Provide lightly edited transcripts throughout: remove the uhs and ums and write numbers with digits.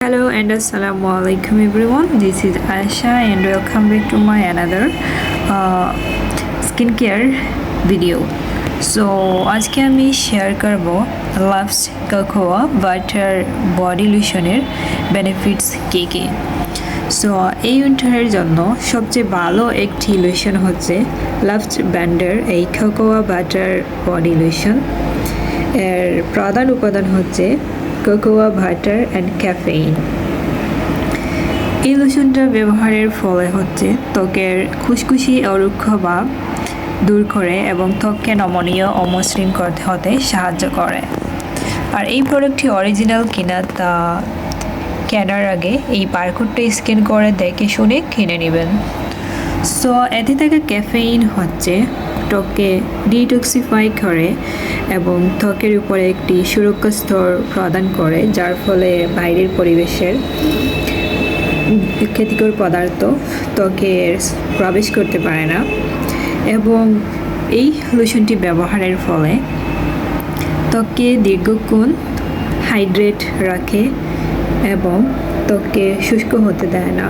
Hello and assalamu alaikum everyone. This is Aisha and welcome back to my another skincare video. So আজকে আমি share করব LAFZ cocoa butter body lotion এর benefits কি কি। So এই উইন্টারের জন্য সবচেয়ে ভালো একটি লোশন হচ্ছে LAFZ ব্র্যান্ডের এই cocoa butter body lotion। এর প্রধান উপাদান হচ্ছে কোকোয়া বাটার অ্যান্ড ক্যাফেইন। এই লোশনটা ব্যবহারের ফলে হচ্ছে ত্বকের খুশখুশি ও রুক্ষ ভাব দূর করে এবং ত্বককে নমনীয় ও মসৃণ করতে হতে সাহায্য করে। আর এই প্রোডাক্টটি অরিজিনাল কিনা তা কেনার আগে এই বারকোডটা স্ক্যান করে দেখে শুনে কিনে নেবেন। সো এতে থাকা ক্যাফেইন হচ্ছে ত্বককে ডিটক্সিফাই করে এবং ত্বকের উপরে একটি সুরক্ষা স্তর প্রদান করে, যার ফলে বাইরের পরিবেশের ক্ষতিকর পদার্থ ত্বকে প্রবেশ করতে পারে না। এবং এই লোশনটি ব্যবহারের ফলে ত্বককে দীর্ঘক্ষণ হাইড্রেট রাখে এবং ত্বককে শুষ্ক হতে দেয় না।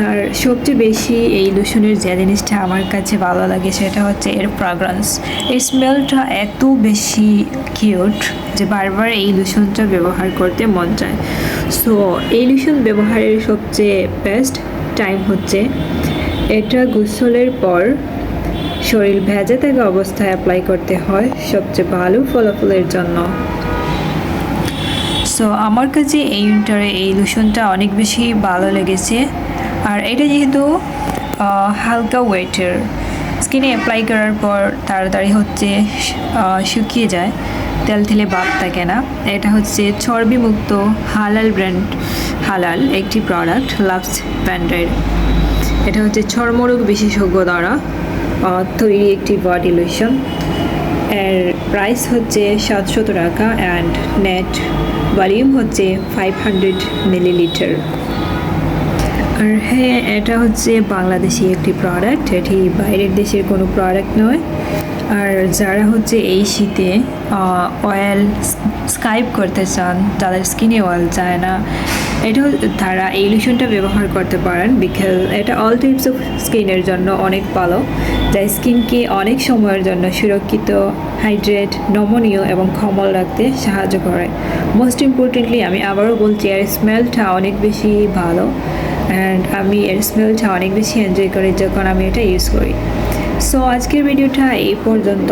আর সবচেয়ে বেশি এই লোশনের যে জিনিসটা আমার কাছে ভালো লাগে সেটা হচ্ছে এর ফ্রাগ্রেন্স। এর স্মেলটা এত বেশি কিউট যে বারবার এই লোশনটা ব্যবহার করতে মন চায়। সো এই লোশন ব্যবহারের সবচেয়ে বেস্ট টাইম হচ্ছে এটা গোসলের পর শরীর ভেজা থাকা অবস্থায় অ্যাপ্লাই করতে হয় সবচেয়ে ভালো ফলাফলের জন্য। সো আমার কাছে এই উইন্টারে এই লোশনটা অনেক বেশি ভালো লেগেছে। আর এটা যেহেতু হালকা ওয়েটের, স্কিনে অ্যাপ্লাই করার পর তাড়াতাড়ি হচ্ছে শুকিয়ে যায়, তেলতেলে ভাব থাকে না। এটা হচ্ছে চর্বিমুক্ত হালাল একটি প্রোডাক্ট LAFZ ব্র্যান্ডের। এটা হচ্ছে চর্মরোগ বিশেষজ্ঞ দ্বারা তৈরি একটি বডি লোশন। এর প্রাইস হচ্ছে 700 টাকা অ্যান্ড নেট ভলিউম হচ্ছে 500 মিলিলিটার। আর হ্যাঁ, এটা হচ্ছে বাংলাদেশি একটি প্রোডাক্ট, এটি বাইরের দেশের কোনো প্রোডাক্ট নয়। আর যারা হচ্ছে এই শীতে অয়েল স্কাইপ করতে চান, যাদের স্কিনে অয়েল যায় না, এটাও তারা এই লোশনটা ব্যবহার করতে পারেন। বিকজ এটা অল টাইপস অফ স্কিনের জন্য অনেক ভালো, যা স্কিনকে অনেক সময়ের জন্য সুরক্ষিত, হাইড্রেট, নমনীয় এবং কোমল রাখতে সাহায্য করে। মোস্ট ইম্পর্টেন্টলি আমি আবারও বলছি, এর স্মেলটা অনেক বেশি ভালো অ্যান্ড আমি এর স্মেলটা অনেক বেশি এনজয় করি যখন আমি এটা ইউজ করি। সো আজকের ভিডিওটা এই পর্যন্ত।